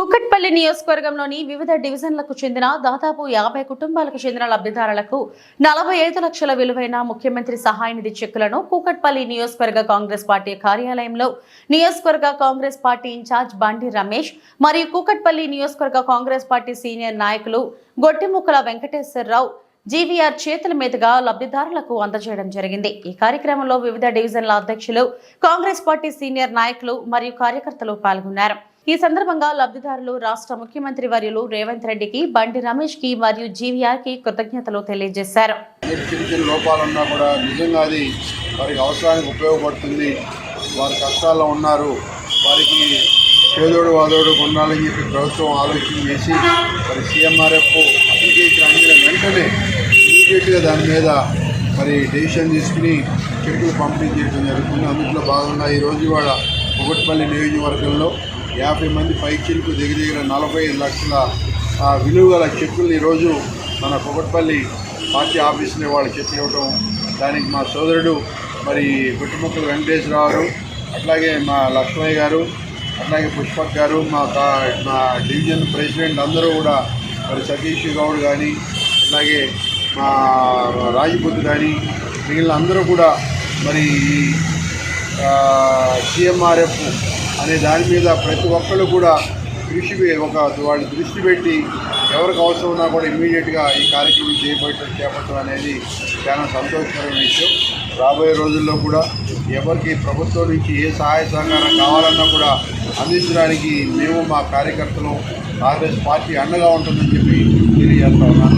కూకట్పల్లి నియోజకవర్గంలోని వివిధ డివిజన్లకు చెందిన దాదాపు 50 కుటుంబాలకు చెందిన లబ్ధిదారులకు 45 లక్షల విలువైన ముఖ్యమంత్రి సహాయ నిధి చెక్కులను కూకట్పల్లి నియోజకవర్గ కాంగ్రెస్ పార్టీ కార్యాలయంలో నియోజకవర్గ కాంగ్రెస్ పార్టీ ఇన్ఛార్జ్ బండి రమేష్ మరియు కూకట్పల్లి నియోజకవర్గ కాంగ్రెస్ పార్టీ సీనియర్ నాయకులు గొట్టిముక్కల వెంకటేశ్వరరావు జీవీఆర్ చేతుల మీదుగా లబ్ధిదారులకు అందజేయడం జరిగింది। ఈ కార్యక్రమంలో వివిధ డివిజన్ల అధ్యక్షులు, కాంగ్రెస్ పార్టీ సీనియర్ నాయకులు మరియు కార్యకర్తలు పాల్గొన్నారు। ఈ సందర్భంగా లబ్ధిదారులు రాష్ట్ర ముఖ్యమంత్రి వర్యులు రేవంత్ రెడ్డికి, బండి రమేష్ కి మరియు జీవీఆర్ కి కృతజ్ఞతలు తెలియజేశారు। లోపాలున్నా కూడా నిజంగా అది వారికి అవసరానికి ఉపయోగపడుతుంది। వారి కష్టాల్లో ఉన్నారు, వారికి పేదోడు వాదోడు కొనాలని చెప్పి ప్రభుత్వం ఆలోచన చేసి మరి సీఎంఆర్ఎఫ్ అప్లికేషన్ అందిన వెంటనే ఇమీడియట్గా దాని మీద మరి డెసిషన్ తీసుకుని చెక్కులు పంపిణీ చేయడం జరుగుతుంది। అందులో భాగంగా ఈరోజు వాళ్ళ కూకట్పల్లి నియోజకవర్గంలో 50 మంది పైచీలకు దగ్గర 45 లక్షల విలువ గల చెక్కులు ఈరోజు మన కూకట్పల్లి పార్టీ ఆఫీసులో వాళ్ళు చెక్కులు ఇవ్వడం, దానికి మా సోదరుడు మరి గొట్టిముక్కల వెంకటేశ్వరరావు గారు, అట్లాగే మా లక్ష్మయ్య గారు, అట్లాగే పుష్పక్ గారు, మా డివిజన్ ప్రెసిడెంట్ అందరూ కూడా మరి సతీష్ గౌడ్ కానీ, అట్లాగే మా రాజపూత్ కానీ మిగిలిన అందరూ కూడా మరి సీఎంఆర్ఎఫ్ అనే దాని మీద ప్రతి ఒక్కళ్ళు కూడా వాళ్ళు దృష్టి పెట్టి ఎవరికి అవసరం ఉన్నా కూడా ఇమ్మీడియట్గా ఈ కార్యక్రమం చేపట్టడం అనేది చాలా సంతోషకరమైన విషయం। రాబోయే రోజుల్లో కూడా ఎవరికి ప్రభుత్వం నుంచి ఏ సహాయ సహకారం కావాలన్నా కూడా అందించడానికి మేము మా కార్యకర్తలు కాంగ్రెస్ పార్టీ అండగా ఉంటుందని చెప్పి తెలియజేస్తా ఉన్నాను।